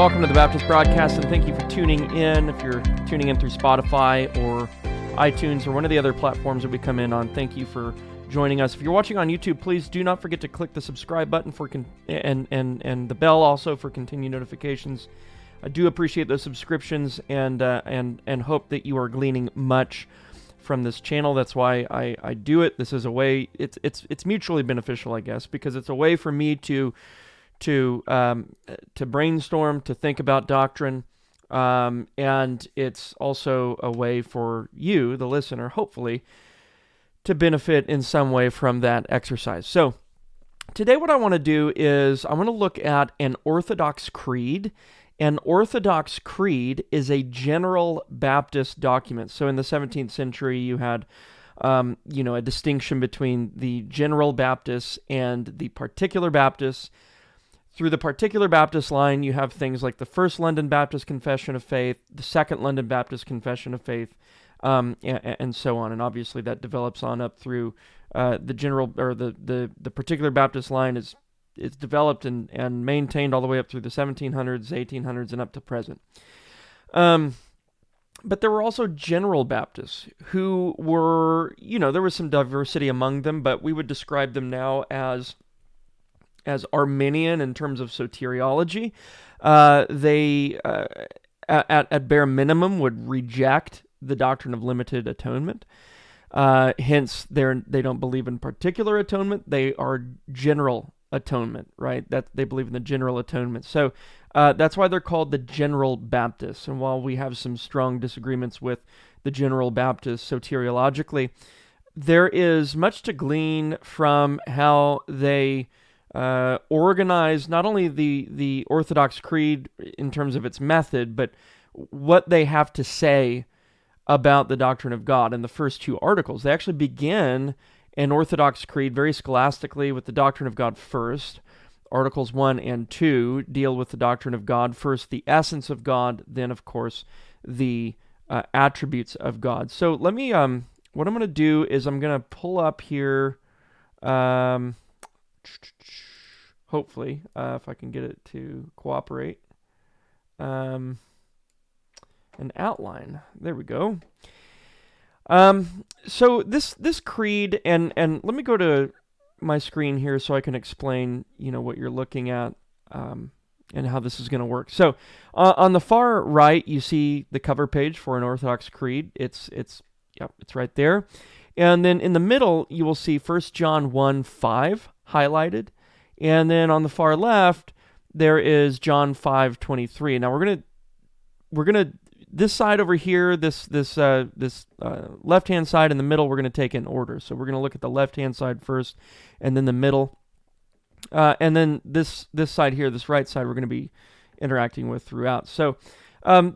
welcome to the Baptist Broadcast, and thank you for tuning in. If you're tuning in through Spotify or iTunes or one of the other platforms that we come in on, thank you for joining us. If you're watching on YouTube, please do not forget to click the subscribe button and the bell also for continued notifications. I do appreciate those subscriptions and hope that you are gleaning much from this channel. That's why I do it. This is a way, it's mutually beneficial, I guess, because it's a way for me to brainstorm, to think about doctrine, and it's also a way for you, the listener, hopefully, to benefit in some way from that exercise. So today what I want to do is I want to look at an Orthodox Creed. An Orthodox Creed is a general Baptist document. So in the 17th century, you had a distinction between the general Baptists and the particular Baptists. Through the particular Baptist line, you have things like the First London Baptist Confession of Faith, the Second London Baptist Confession of Faith, and so on. And obviously that develops on up through the general, or the particular Baptist line is developed and maintained all the way up through the 1700s, 1800s, and up to present. But there were also general Baptists who were, there was some diversity among them, but we would describe them now as Arminian in terms of soteriology. They, at bare minimum, would reject the doctrine of limited atonement. Hence, they don't believe in particular atonement. They are general atonement, right? That they believe in the general atonement. So that's why they're called the General Baptists. And while we have some strong disagreements with the General Baptists soteriologically, there is much to glean from how they organize not only the Orthodox Creed in terms of its method, but what they have to say about the doctrine of God. In the first two articles, they actually begin an Orthodox Creed very scholastically with the doctrine of God first. Articles 1 and 2 deal with the doctrine of God. First, the essence of God, then, of course, the attributes of God. So let me, what I'm going to do is I'm going to pull up here, hopefully, if I can get it to cooperate, an outline. There we go. So this creed, and let me go to my screen here so I can explain, what you're looking at, and how this is going to work. So on the far right, you see the cover page for an Orthodox Creed. It's right there. And then in the middle, you will see 1 John 1:5 highlighted. And then on the far left, there is John 5:23. Now we're gonna this side over here, this left-hand side in the middle, we're gonna take in order. So we're gonna look at the left-hand side first, and then the middle, and then this side here, this right side, we're gonna be interacting with throughout. So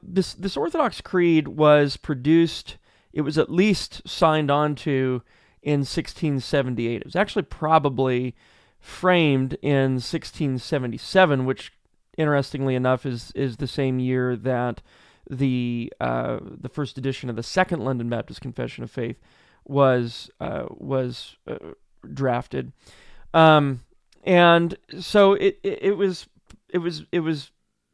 this Orthodox Creed was produced. It was at least signed on to in 1678. It was actually probably framed in 1677, which, interestingly enough, is the same year that the first edition of the Second London Baptist Confession of Faith was drafted, and so it was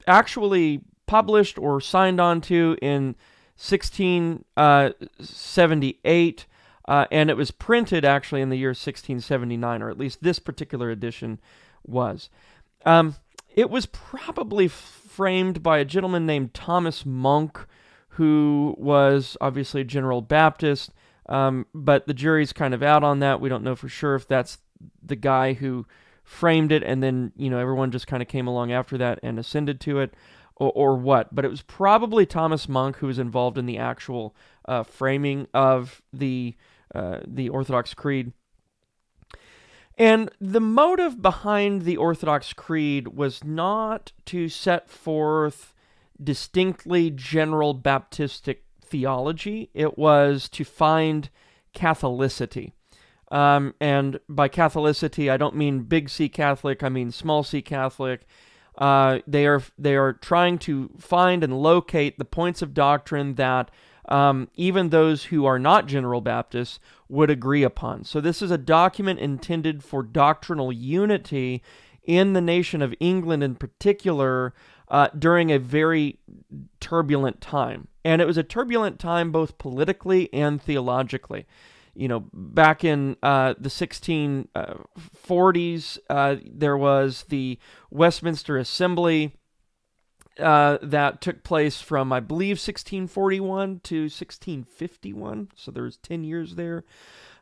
actually published or signed onto in 1678. And it was printed actually in the year 1679, or at least this particular edition was. It was probably framed by a gentleman named Thomas Monk, who was obviously a General Baptist, but the jury's kind of out on that. We don't know for sure if that's the guy who framed it, and then everyone just kind of came along after that and ascended to it, or what. But it was probably Thomas Monk who was involved in the actual framing of the Orthodox Creed. And the motive behind the Orthodox Creed was not to set forth distinctly general Baptistic theology. It was to find Catholicity. And by Catholicity, I don't mean big C Catholic, I mean small c Catholic. They are trying to find and locate the points of doctrine that even those who are not General Baptists would agree upon. So this is a document intended for doctrinal unity in the nation of England in particular, during a very turbulent time. And it was a turbulent time both politically and theologically. Back in the 1640s, there was the Westminster Assembly that took place from, I believe, 1641 to 1651. So there was 10 years there.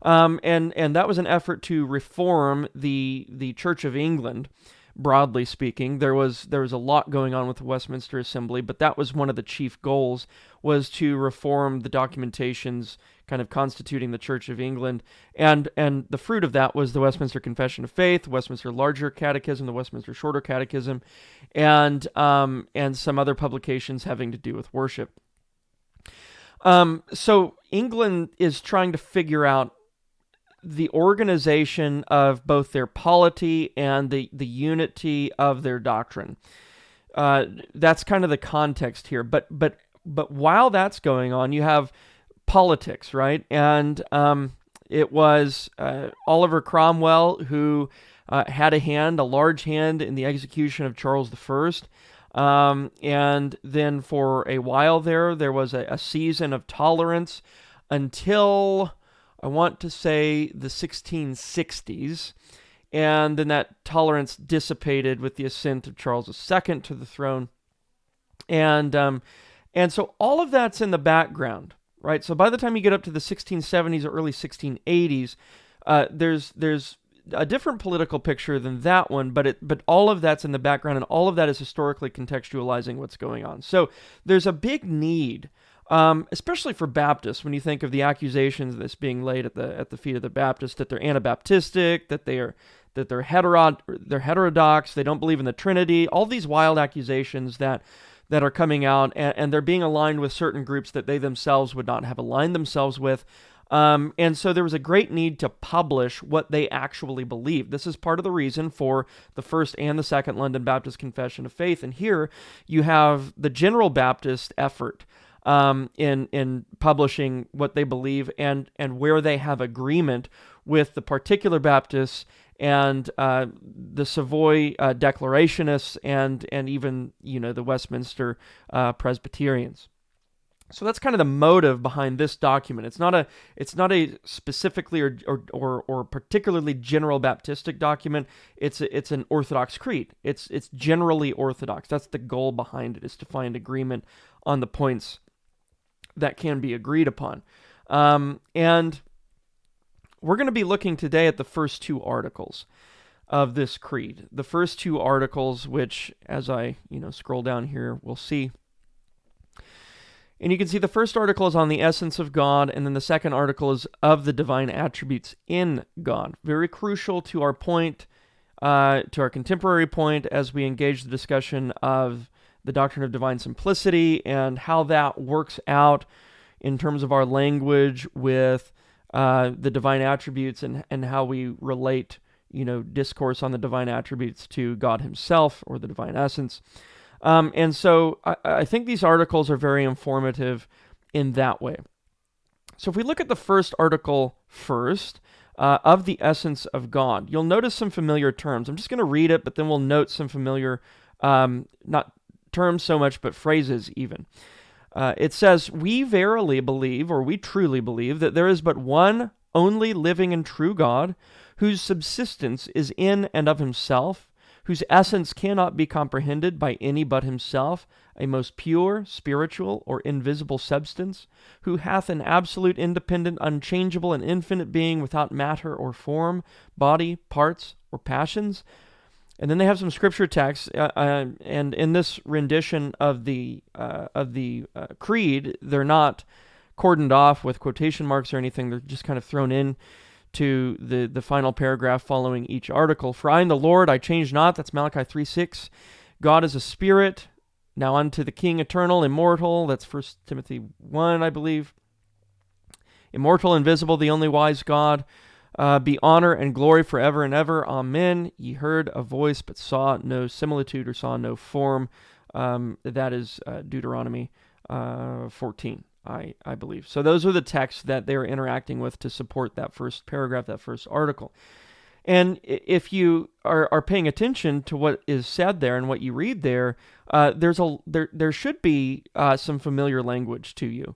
And that was an effort to reform the Church of England. Broadly speaking, there was a lot going on with the Westminster Assembly, but that was one of the chief goals, was to reform the documentations kind of constituting the Church of England, and the fruit of that was the Westminster Confession of Faith, Westminster Larger Catechism, the Westminster Shorter Catechism, and some other publications having to do with worship. So England is trying to figure out the organization of both their polity and the unity of their doctrine. That's kind of the context here. But while that's going on, you have politics, right? And it was Oliver Cromwell who had a large hand in the execution of Charles I. And then for a while there was a season of tolerance until, I want to say, the 1660s, and then that tolerance dissipated with the ascent of Charles II to the throne, and so all of that's in the background, right? So by the time you get up to the 1670s or early 1680s, there's a different political picture than that one, but all of that's in the background, and all of that is historically contextualizing what's going on. So there's a big need. Especially for Baptists, when you think of the accusations that's being laid at the feet of the Baptists, that they're Anabaptistic, that they're heterodox, they don't believe in the Trinity, all these wild accusations that are coming out, and they're being aligned with certain groups that they themselves would not have aligned themselves with. And so there was a great need to publish what they actually believe. This is part of the reason for the First and the Second London Baptist Confession of Faith. And here you have the general Baptist effort in publishing what they believe and where they have agreement with the particular Baptists and the Savoy Declarationists and even the Westminster Presbyterians. So that's kind of the motive behind this document. It's not a specifically or particularly general Baptistic document. It's an Orthodox Creed. It's generally Orthodox. That's the goal behind it, is to find agreement on the points that can be agreed upon. And we're going to be looking today at the first two articles of this creed. The first two articles, which, as I scroll down here, we'll see. And you can see the first article is on the essence of God, and then the second article is of the divine attributes in God. Very crucial to our point, to our contemporary point, as we engage the discussion of the doctrine of divine simplicity and how that works out in terms of our language with the divine attributes and how we relate, discourse on the divine attributes to God himself or the divine essence. And so I think these articles are very informative in that way. So if we look at the first article first, of the essence of God, you'll notice some familiar terms. I'm just going to read it, but then we'll note some familiar, not terms so much, but phrases even. It says, "We verily believe," or we truly believe, "that there is but one only living and true God, whose subsistence is in and of himself, whose essence cannot be comprehended by any but himself, a most pure, spiritual, or invisible substance, who hath an absolute, independent, unchangeable, and infinite being without matter or form, body, parts, or passions." And then they have some scripture texts, and in this rendition of the creed, they're not cordoned off with quotation marks or anything. They're just kind of thrown in to the final paragraph following each article. "For I am the Lord, I change not." That's Malachi 3:6. "God is a spirit. Now unto the King eternal, immortal." That's 1 Timothy 1, I believe. "Immortal, invisible, the only wise God. Be honor and glory forever and ever. Amen. Ye heard a voice, but saw no similitude or saw no form." That is Deuteronomy 14, I believe. So those are the texts that they're interacting with to support that first paragraph, that first article. And if you are paying attention to what is said there and what you read there, there should be some familiar language to you.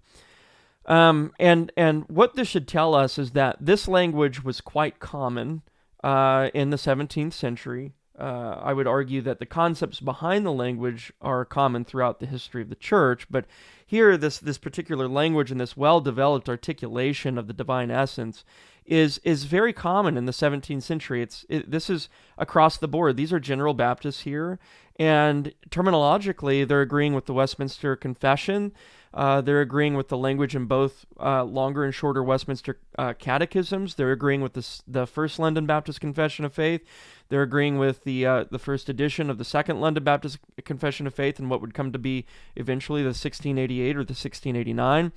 And what this should tell us is that this language was quite common in the 17th century. I would argue that the concepts behind the language are common throughout the history of the church, but here, this particular language and this well-developed articulation of the divine essence is very common in the 17th century. This is across the board. These are General Baptists here, and terminologically, they're agreeing with the Westminster Confession. They're agreeing with the language in both longer and shorter Westminster catechisms. They're agreeing with the First London Baptist Confession of Faith. They're agreeing with the first edition of the Second London Baptist Confession of Faith and what would come to be eventually the 1688 or the 1689.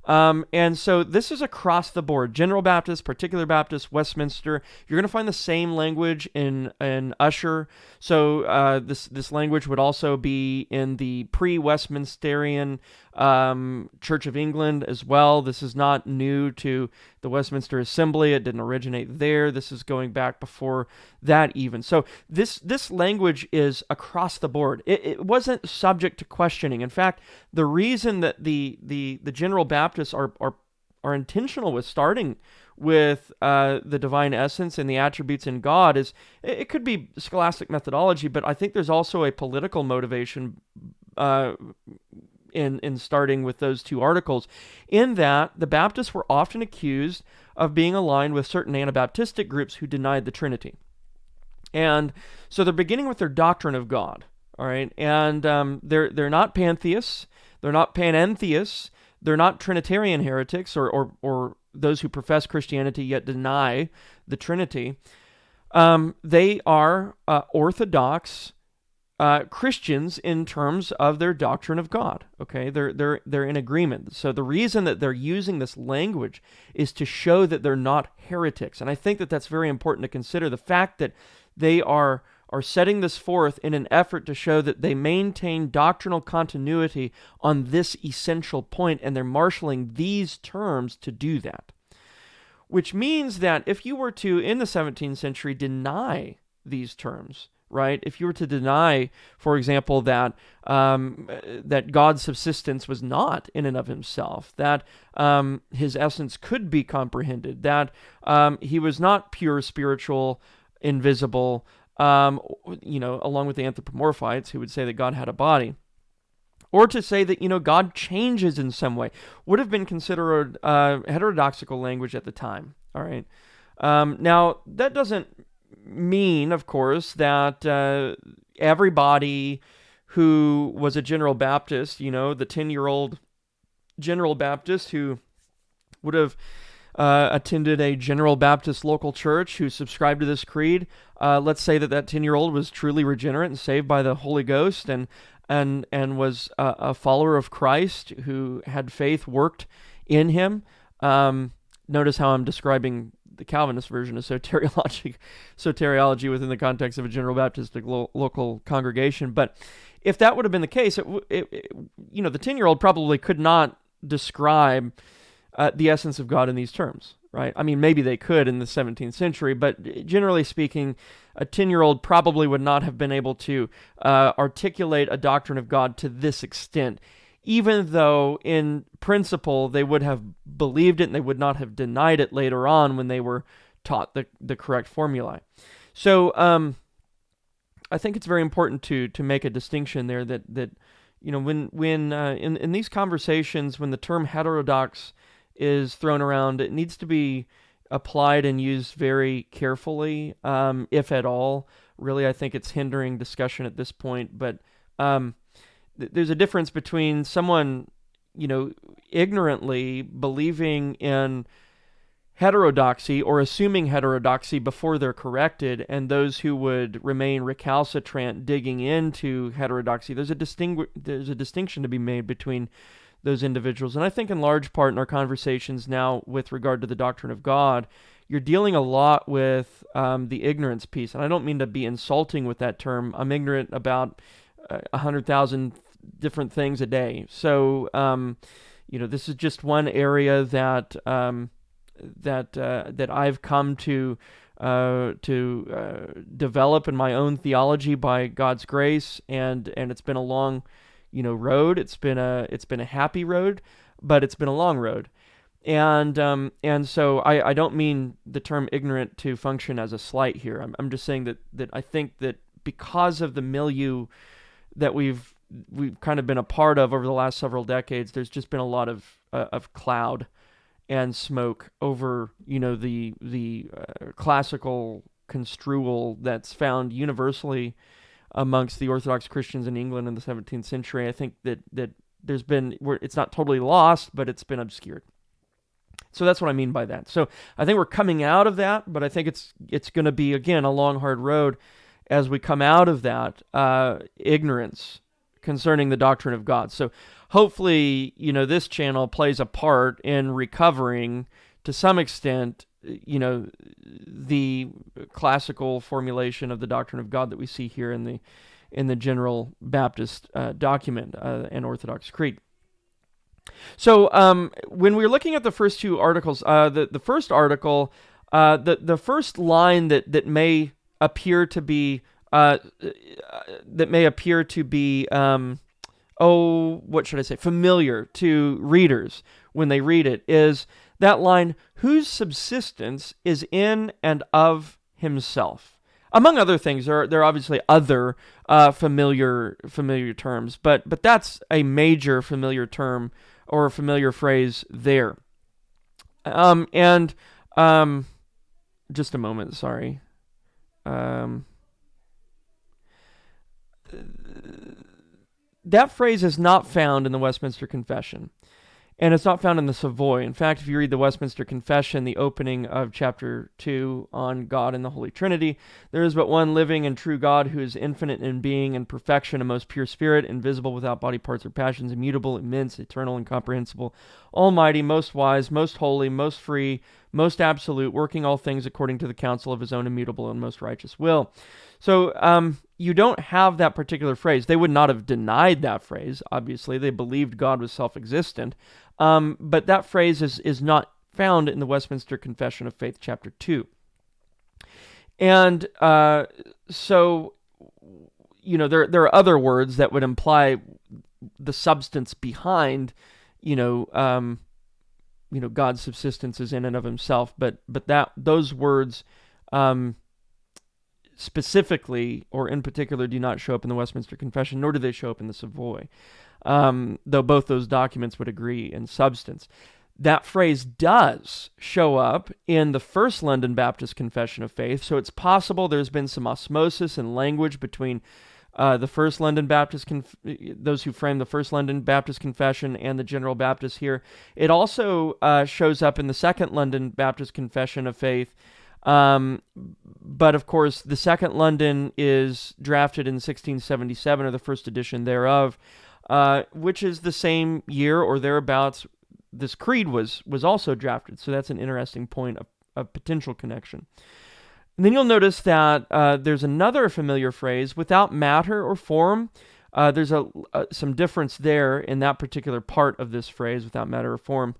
And so this is across the board. General Baptist, Particular Baptist, Westminster. You're going to find the same language in Usher. So this language would also be in the pre-Westminsterian Church of England as well. This is not new to the Westminster Assembly. It didn't originate there. This is going back before that even. So this language is across the board. It wasn't subject to questioning. In fact, the reason that the General Baptists are intentional with starting with the divine essence and the attributes in God is it could be scholastic methodology, but I think there's also a political motivation in starting with those two articles, in that the Baptists were often accused of being aligned with certain Anabaptistic groups who denied the Trinity. And so they're beginning with their doctrine of God, all right? And they're not pantheists, they're not panentheists, they're not Trinitarian heretics or those who profess Christianity yet deny the Trinity. They are Orthodox Christians in terms of their doctrine of God. Okay, they're in agreement. So the reason that they're using this language is to show that they're not heretics, and I think that that's very important to consider. The fact that they are setting this forth in an effort to show that they maintain doctrinal continuity on this essential point, and they're marshaling these terms to do that. Which means that if you were to, in the 17th century, deny these terms, right? If you were to deny, for example, that God's subsistence was not in and of himself, that his essence could be comprehended, that he was not pure, spiritual, invisible, along with the anthropomorphites who would say that God had a body, or to say that, God changes in some way, would have been considered heterodoxical language at the time, all right? Now, that doesn't mean, of course, that everybody who was a General Baptist, the 10-year-old General Baptist who would have attended a General Baptist local church who subscribed to this creed, let's say that 10-year-old was truly regenerate and saved by the Holy Ghost and was a follower of Christ who had faith worked in him. Notice how I'm describing the Calvinist version of soteriology within the context of a General Baptist local congregation. But if that would have been the case, the 10-year-old probably could not describe the essence of God in these terms, right? I mean, maybe they could in the 17th century, but generally speaking, a 10-year-old probably would not have been able to articulate a doctrine of God to this extent, even though in principle they would have believed it and they would not have denied it later on when they were taught the correct formulae. So I think it's very important to make a distinction there that when in these conversations, when the term heterodox is thrown around, it needs to be applied and used very carefully, if at all. Really, I think it's hindering discussion at this point, but there's a difference between someone, ignorantly believing in heterodoxy or assuming heterodoxy before they're corrected, and those who would remain recalcitrant digging into heterodoxy. There's a distinction to be made between those individuals. And I think in large part in our conversations now with regard to the doctrine of God, you're dealing a lot with the ignorance piece. And I don't mean to be insulting with that term. I'm ignorant about 100,000 different things a day. So, this is just one area that I've come to develop in my own theology by God's grace, and it's been a long, road. It's been a happy road, but it's been a long road. And so I don't mean the term ignorant to function as a slight here. I'm just saying that I think that because of the milieu that we've kind of been a part of over the last several decades, there's just been a lot of cloud and smoke over the classical construal that's found universally amongst the Orthodox Christians in England in the 17th century. I think that there's been, it's not totally lost, but it's been obscured. So that's what I mean by that. So I think we're coming out of that, but I think it's going to be, again, a long, hard road as we come out of that ignorance concerning the doctrine of God. So hopefully, this channel plays a part in recovering, to some extent, the classical formulation of the doctrine of God that we see here in the General Baptist document and Orthodox Creed. So when we're looking at the first two articles, the first article, the first line that may appear to be familiar to readers when they read it, is that line, whose subsistence is in and of himself. Among other things, there are obviously other familiar terms, but that's a major familiar term or a familiar phrase there. Just a moment, sorry. That phrase is not found in the Westminster Confession, and it's not found in the Savoy. In fact, if you read the Westminster Confession, the opening of chapter 2 on God and the Holy Trinity, there is but one living and true God who is infinite in being and perfection, a most pure spirit, invisible, without body, parts, or passions, immutable, immense, eternal, incomprehensible, almighty, most wise, most holy, most free, most absolute, working all things according to the counsel of his own immutable and most righteous will. So you don't have that particular phrase. They would not have denied that phrase, obviously. They believed God was self-existent. But that phrase is not found in the Westminster Confession of Faith, chapter 2. And so, there are other words that would imply the substance behind, God's subsistence is in and of himself. But those words specifically or in particular do not show up in the Westminster Confession, nor do they show up in the Savoy. Though both those documents would agree in substance. That phrase does show up in the First London Baptist Confession of Faith, so it's possible there's been some osmosis in language between the First London Baptist, those who frame the First London Baptist Confession and the General Baptist here. It also shows up in the Second London Baptist Confession of Faith, but of course the Second London is drafted in 1677, or the first edition thereof, which is the same year or thereabouts this creed was also drafted. So that's an interesting point of potential connection. And then you'll notice that there's another familiar phrase, without matter or form. There's some difference there in that particular part of this phrase, without matter or form.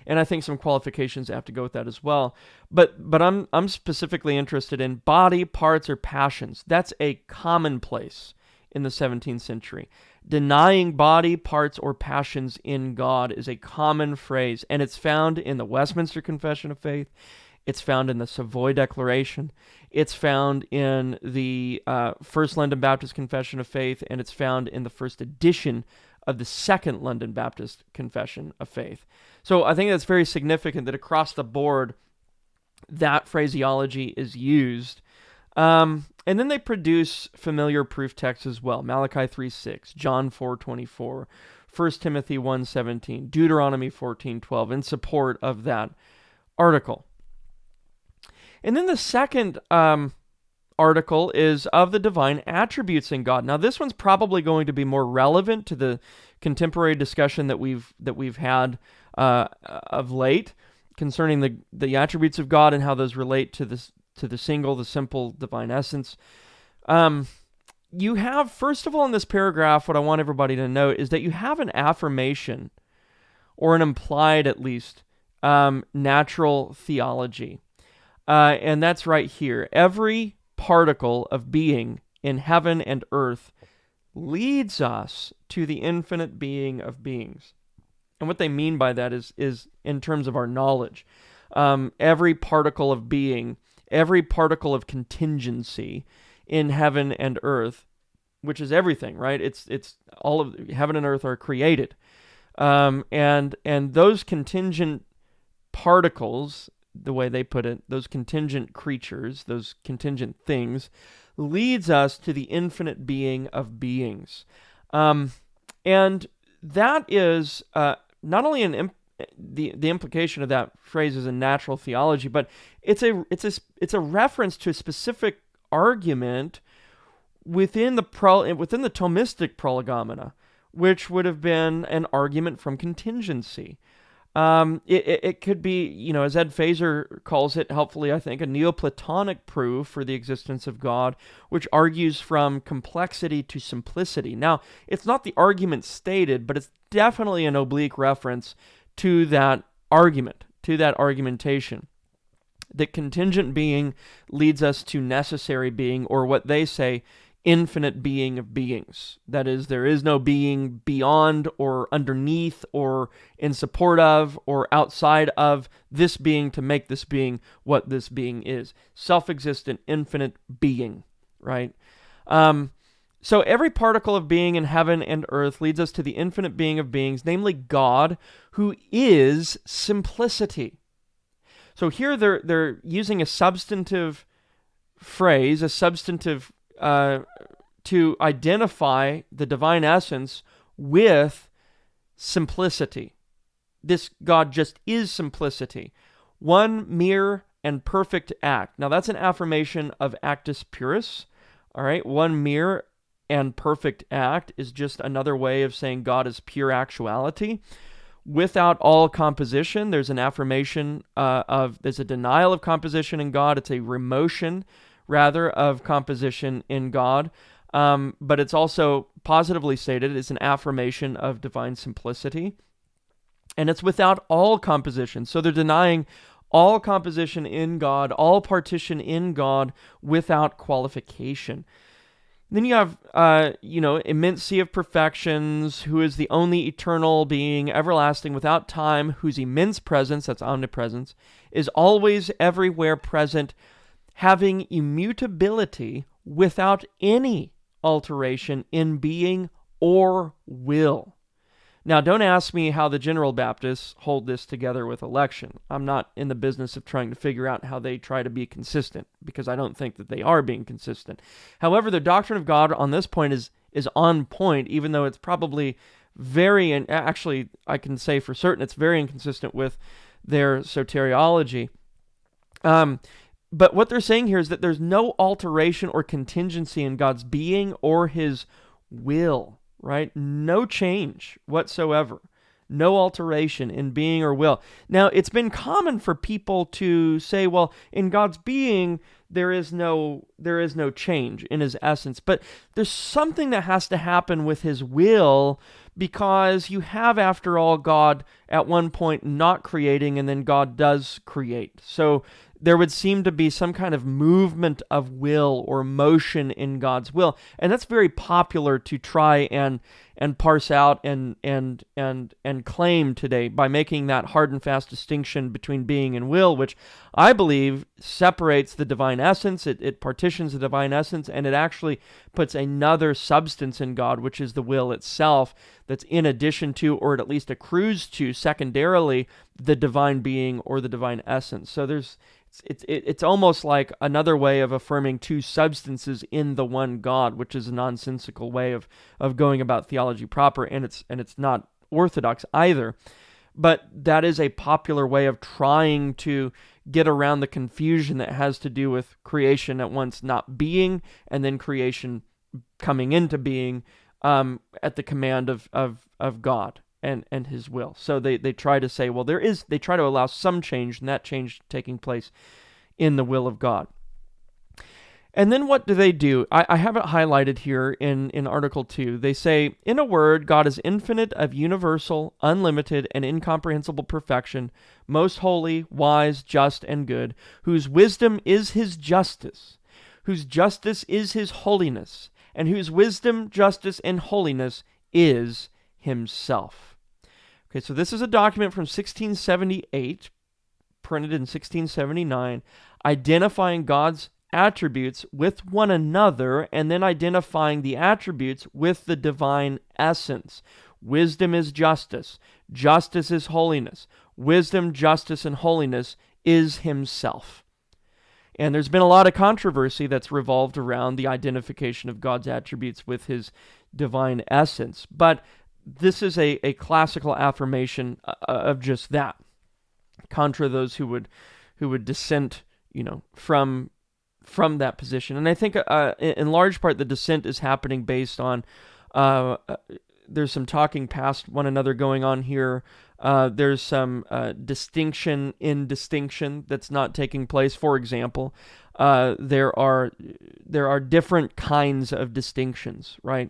And I think some qualifications have to go with that as well. But I'm specifically interested in body, parts, or passions. That's a commonplace in the 17th century. Denying body, parts, or passions in God is a common phrase, and it's found in the Westminster Confession of Faith. It's found in the Savoy Declaration. It's found in the First London Baptist Confession of Faith, and it's found in the first edition of the Second London Baptist Confession of Faith. So I think that's very significant that across the board, that phraseology is used. And then they produce familiar proof texts as well. Malachi 3:6, John 4:24, 1 Timothy 1:17, Deuteronomy 14:12, in support of that article. And then the second article is of the divine attributes in God. Now, this one's probably going to be more relevant to the contemporary discussion that we've had of late concerning the attributes of God and how those relate to the simple divine essence. You have, first of all, in this paragraph, what I want everybody to note is that you have an affirmation, or an implied, at least, natural theology. and that's right here. Every particle of being in heaven and earth leads us to the infinite being of beings. And what they mean by that is in terms of our knowledge. Every particle of being, every particle of contingency in heaven and earth, which is everything, right? It's all of heaven and earth are created, and those contingent particles, the way they put it, those contingent creatures, those contingent things, leads us to the infinite being of beings, and that is not only the implication of that phrase is in natural theology, but it's a reference to a specific argument within the Thomistic prolegomena, which would have been an argument from contingency. It could be, as Ed Feser calls it helpfully, I think, a Neoplatonic proof for the existence of God, which argues from complexity to simplicity. Now, it's not the argument stated, but it's definitely an oblique reference to that argument, to that argumentation. The contingent being leads us to necessary being, or what they say, infinite being of beings. That is, there is no being beyond or underneath or in support of or outside of this being to make this being what this being is. Self-existent, infinite being, right? So every particle of being in heaven and earth leads us to the infinite being of beings, namely God, who is simplicity. So here they're using a substantive phrase, a substantive to identify the divine essence with simplicity. This God just is simplicity. One mere and perfect act. Now that's an affirmation of actus purus. All right, one mere and perfect act is just another way of saying God is pure actuality. Without all composition, there's an affirmation there's a denial of composition in God. It's a remotion, rather, of composition in God. But it's also positively stated, it's an affirmation of divine simplicity. And it's without all composition. So they're denying all composition in God, all partition in God without qualification. Then you have, immense sea of perfections, who is the only eternal being, everlasting, without time, whose immense presence, that's omnipresence, is always everywhere present, having immutability without any alteration in being or will. Now, don't ask me how the General Baptists hold this together with election. I'm not in the business of trying to figure out how they try to be consistent, because I don't think that they are being consistent. However, the doctrine of God on this point is on point, even though it's probably very, and actually I can say for certain it's very inconsistent with their soteriology. But what they're saying here is that there's no alteration or contingency in God's being or his will. Right? No change whatsoever. No alteration in being or will. Now, it's been common for people to say, well, in God's being, there is no change in his essence. But there's something that has to happen with his will, because you have, after all, God at one point not creating, and then God does create. So there would seem to be some kind of movement of will or motion in God's will. And that's very popular to try and parse out and claim today by making that hard and fast distinction between being and will, which I believe separates the divine essence, it partitions the divine essence, and it actually puts another substance in God, which is the will itself, that's in addition to, or at least accrues to, secondarily, the divine being or the divine essence. So it's almost like another way of affirming two substances in the one God, which is a nonsensical way of going about theology proper, and it's not orthodox either. But that is a popular way of trying to get around the confusion that has to do with creation at once not being, and then creation coming into being at the command of God and his will. So they try to say, well, they try to allow some change, and that change taking place in the will of God. And then what do? I have it highlighted here in Article 2. They say, in a word, God is infinite, of universal, unlimited, and incomprehensible perfection, most holy, wise, just, and good, whose wisdom is his justice, whose justice is his holiness, and whose wisdom, justice, and holiness is himself. Okay, so this is a document from 1678, printed in 1679, identifying God's attributes with one another, and then identifying the attributes with the divine essence. Wisdom is justice. Justice is holiness. Wisdom, justice, and holiness is himself. And there's been a lot of controversy that's revolved around the identification of God's attributes with his divine essence. But this is a classical affirmation of just that, contra those who would dissent, from that position. And I think in large part the dissent is happening based on there's some talking past one another going on here. There's some distinction in distinction that's not taking place. For example, there are different kinds of distinctions, right?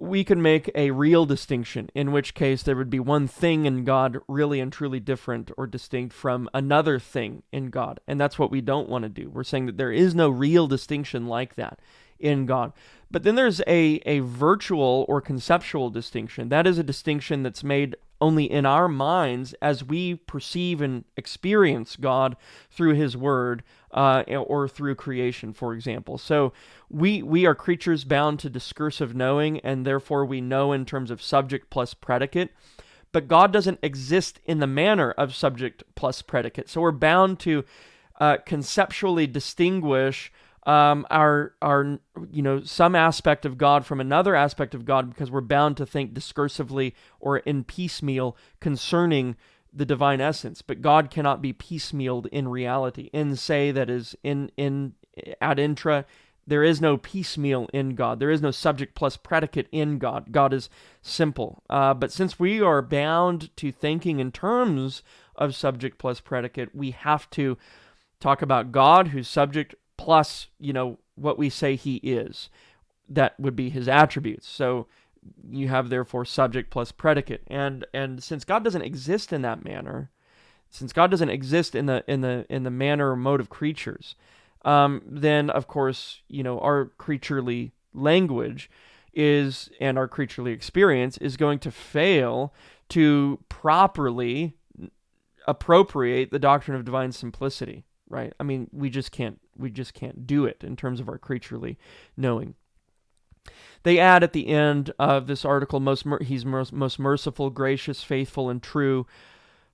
We can make a real distinction, in which case there would be one thing in God really and truly different or distinct from another thing in God. And that's what we don't want to do. We're saying that there is no real distinction like that in God. But then there's a virtual or conceptual distinction. That is a distinction that's made only in our minds as we perceive and experience God through his word or through creation, for example. So we are creatures bound to discursive knowing, and therefore we know in terms of subject plus predicate. But God doesn't exist in the manner of subject plus predicate. So we're bound to conceptually distinguish our some aspect of God from another aspect of God, because we're bound to think discursively or in piecemeal concerning the divine essence. But God cannot be piecemealed in reality. In se, that is in ad intra, there is no piecemeal in God. There is no subject plus predicate in God. God is simple. But since we are bound to thinking in terms of subject plus predicate, we have to talk about God, who's subject plus, what we say he is. That would be his attributes. So you have, therefore, subject plus predicate. And since God doesn't exist in that manner, since God doesn't exist in the manner or mode of creatures, then, of course, our creaturely language and our creaturely experience is going to fail to properly appropriate the doctrine of divine simplicity. Right? I mean, we just can't do it in terms of our creaturely knowing. They add at the end of this article, he's most merciful, gracious, faithful, and true,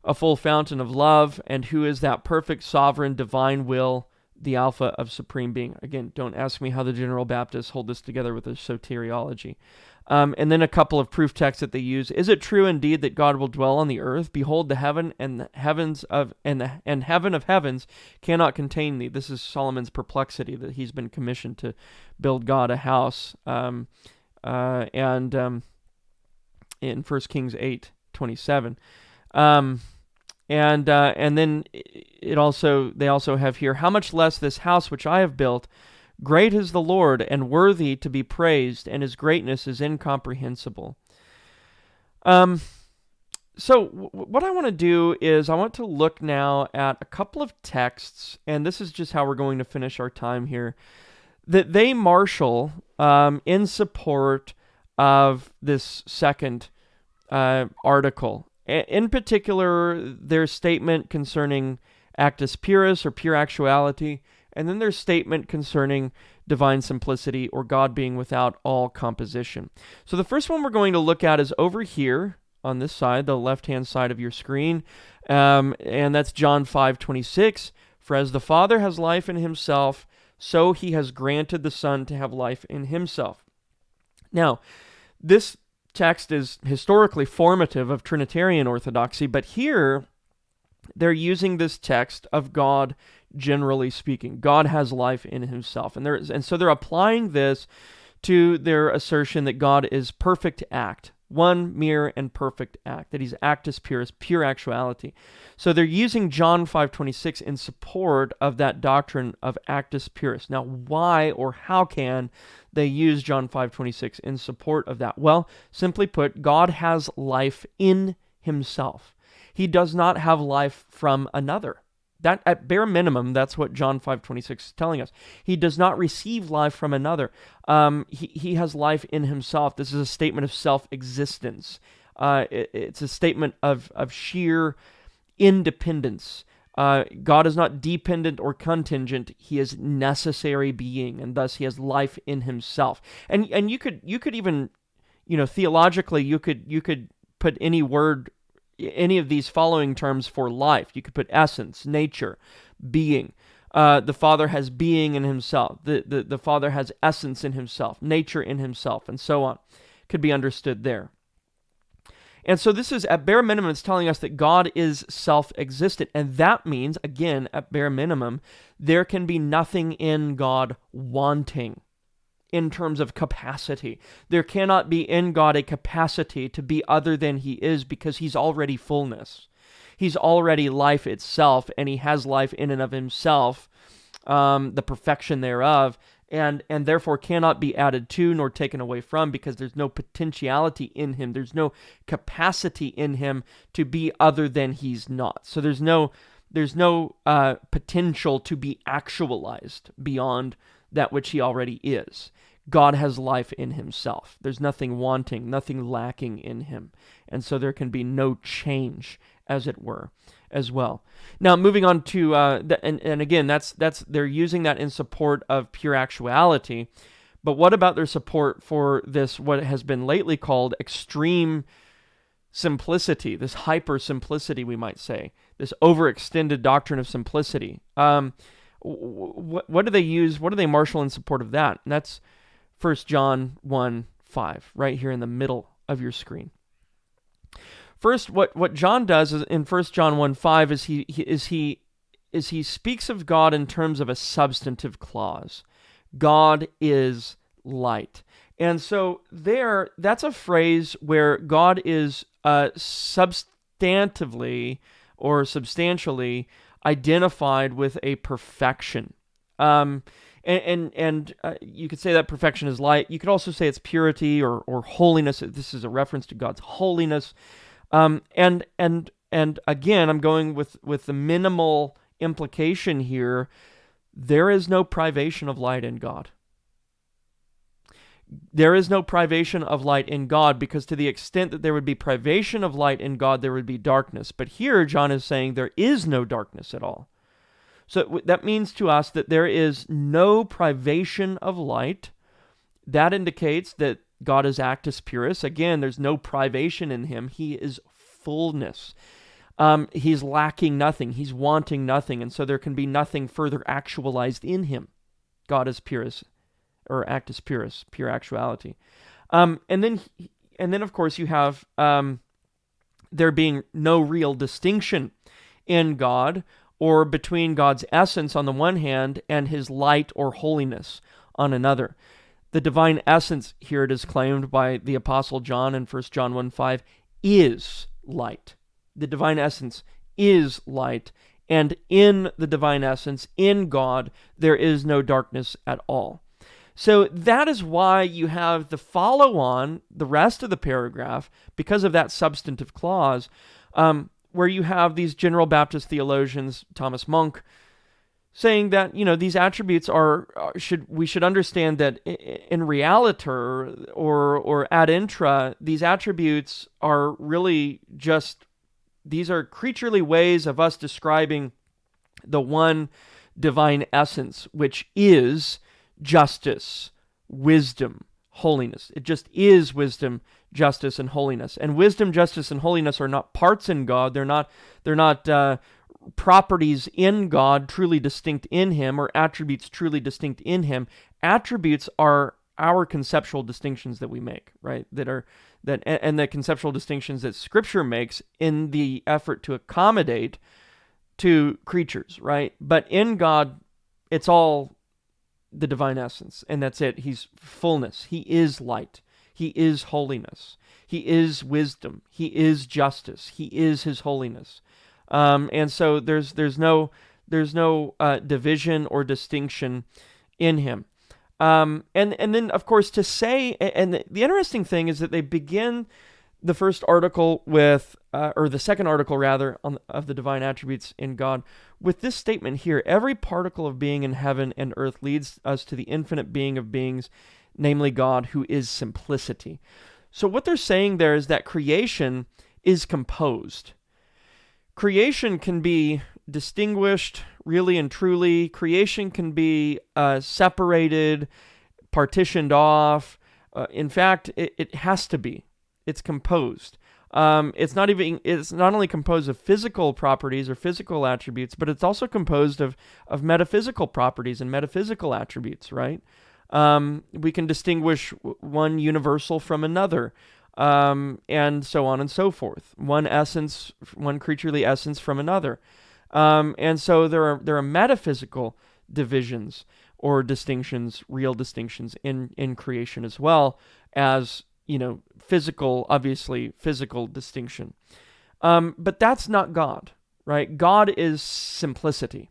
a full fountain of love, and who is that perfect, sovereign, divine will, the Alpha of supreme being. Again, don't ask me how the General Baptists hold this together with their soteriology. And then a couple of proof texts that they use. Is it true indeed that God will dwell on the earth? Behold, the heaven and the heavens of heaven of heavens cannot contain thee. This is Solomon's perplexity, that he's been commissioned to build God a house. In 1 Kings 8:27. And then they also have here, how much less this house which I have built. Great is the Lord, and worthy to be praised, and his greatness is incomprehensible. So what I want to do is I want to look now at a couple of texts, and this is just how we're going to finish our time here, that they marshal in support of this second article. In particular, their statement concerning actus purus, or pure actuality, and then their statement concerning divine simplicity, or God being without all composition. So the first one we're going to look at is over here on this side, the left-hand side of your screen, and that's John 5:26. For as the Father has life in himself, so he has granted the Son to have life in himself. Now, this text is historically formative of Trinitarian orthodoxy, but here they're using this text of God generally speaking. God has life in himself. And so they're applying this to their assertion that God is perfect act, One mere and perfect act, that he's actus purus, pure actuality. So they're using John 5:26 in support of that doctrine of actus purus. Now, why or how can they use John 5:26 in support of that? Well, simply put, God has life in himself. He does not have life from another. That, at bare minimum, that's what John 5:26 is telling us. He does not receive life from another. He has life in himself. This is a statement of self-existence. It's a statement of sheer independence. God is not dependent or contingent. He is necessary being, and thus he has life in himself. And you could even, theologically, you could put any of these following terms for life. You could put essence, nature, being. The Father has being in himself. The Father has essence in himself, nature in himself, and so on. Could be understood there. And so this is, at bare minimum, it's telling us that God is self-existent. And that means, again, at bare minimum, there can be nothing in God wanting in terms of capacity. There cannot be in God a capacity to be other than he is, because he's already fullness. He's already life itself, and he has life in and of himself, the perfection thereof, and therefore cannot be added to nor taken away from, because there's no potentiality in him. There's no capacity in him to be other than he's not. So there's no potential to be actualized beyond that which he already is. God has life in himself. There's nothing wanting, nothing lacking in him. And so there can be no change, as it were, as well. Now, moving on to, and again, that's they're using that in support of pure actuality. But what about their support for this, what has been lately called extreme simplicity, this hyper simplicity, we might say, this overextended doctrine of simplicity? What do they use? What do they marshal in support of that? And that's 1 John 1:5, right here in the middle of your screen. First, what John does is, in 1 John 1:5 is he speaks of God in terms of a substantive clause. God is light. And so that's a phrase where God is substantively or substantially identified with a perfection. And you could say that perfection is light. You could also say it's purity or holiness. This is a reference to God's holiness. And again, I'm going with the minimal implication here. There is no privation of light in God. There is no privation of light in God, because to the extent that there would be privation of light in God, there would be darkness. But here, John is saying there is no darkness at all. So that means to us that there is no privation of light. That indicates that God is actus purus. Again, there's no privation in him. He is fullness. He's lacking nothing. He's wanting nothing. And so there can be nothing further actualized in him. God is purus, or actus purus, pure actuality. And then of course you have there being no real distinction in God, or between God's essence on the one hand and his light or holiness on another. The divine essence, here it is claimed by the Apostle John in 1 John 1:5, is light. The divine essence is light, and in the divine essence, in God, there is no darkness at all. So that is why you have the follow-on, the rest of the paragraph, because of that substantive clause, where you have these General Baptist theologians, Thomas Monk, saying that, these attributes we should understand that in realiter or ad intra, these attributes are really just, these are creaturely ways of us describing the one divine essence, which is justice, wisdom, holiness. It just is wisdom, justice, and holiness. And wisdom, justice, and holiness are not parts in God. They're not properties in God truly distinct in him, or attributes truly distinct in him. Attributes are our conceptual distinctions that we make, right? And the conceptual distinctions that Scripture makes in the effort to accommodate to creatures, right? But in God, it's all the divine essence, and that's it. He's fullness. He is light. He is holiness. He is wisdom. He is justice. He is his holiness. And so there's no division or distinction in him. And then, of course, to say, and the interesting thing is that they begin the first article with, or the second article rather, of the divine attributes in God, with this statement here: every particle of being in heaven and earth leads us to the infinite being of beings, namely God, who is simplicity. So what they're saying there is that creation is composed. Creation can be distinguished, really and truly. Creation can be separated, partitioned off. In fact, it has to be. It's composed. It's not only composed of physical properties or physical attributes, but it's also composed of metaphysical properties and metaphysical attributes, right? We can distinguish one universal from another, and so on and so forth. One essence, one creaturely essence from another. And so there are metaphysical divisions or distinctions, real distinctions in creation, as well as, obviously physical distinction. But that's not God, right? God is simplicity.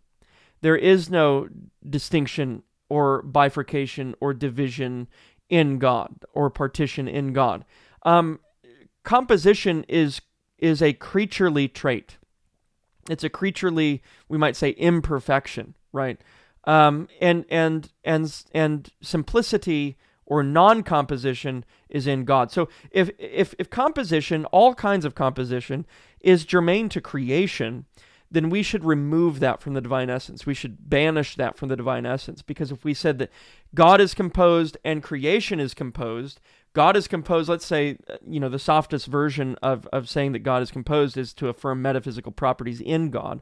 There is no distinction or bifurcation or division in God or partition in God. Composition is a creaturely trait. It's a creaturely, we might say, imperfection, right? And simplicity or non-composition is in God. So if composition, all kinds of composition, is germane to creation, then we should remove that from the divine essence. We should banish that from the divine essence, because if we said that God is composed and creation is composed, God is composed, let's say, the softest version of saying that God is composed is to affirm metaphysical properties in God.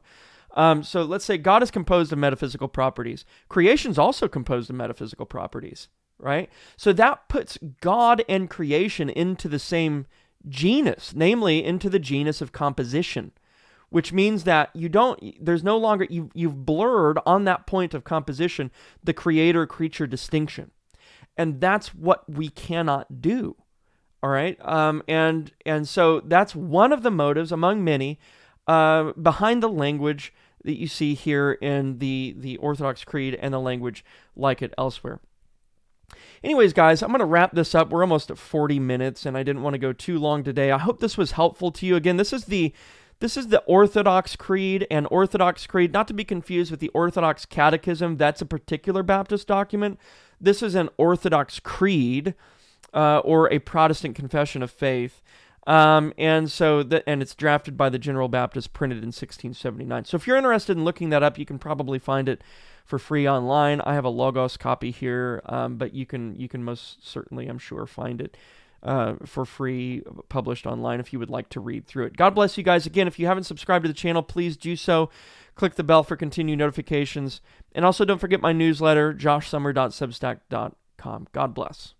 So let's say God is composed of metaphysical properties. Creation's also composed of metaphysical properties, right? So that puts God and creation into the same genus, namely into the genus of composition, which means that there's no longer, you've blurred on that point of composition the creator-creature distinction. And that's what we cannot do, all right? And so that's one of the motives, among many, behind the language that you see here in the Orthodox Creed and the language like it elsewhere. Anyways, guys, I'm going to wrap this up. We're almost at 40 minutes, and I didn't want to go too long today. I hope this was helpful to you. Again, this is the Orthodox Creed, and Orthodox Creed, not to be confused with the Orthodox Catechism. That's a particular Baptist document. This is an Orthodox Creed, or a Protestant confession of faith. And it's drafted by the General Baptist, printed in 1679. So if you're interested in looking that up, you can probably find it for free online. I have a Logos copy here, but you can most certainly, I'm sure, find it for free, published online, if you would like to read through it. God bless you guys. Again, if you haven't subscribed to the channel, please do so. Click the bell for continued notifications. And also don't forget my newsletter, joshsummer.substack.com. God bless.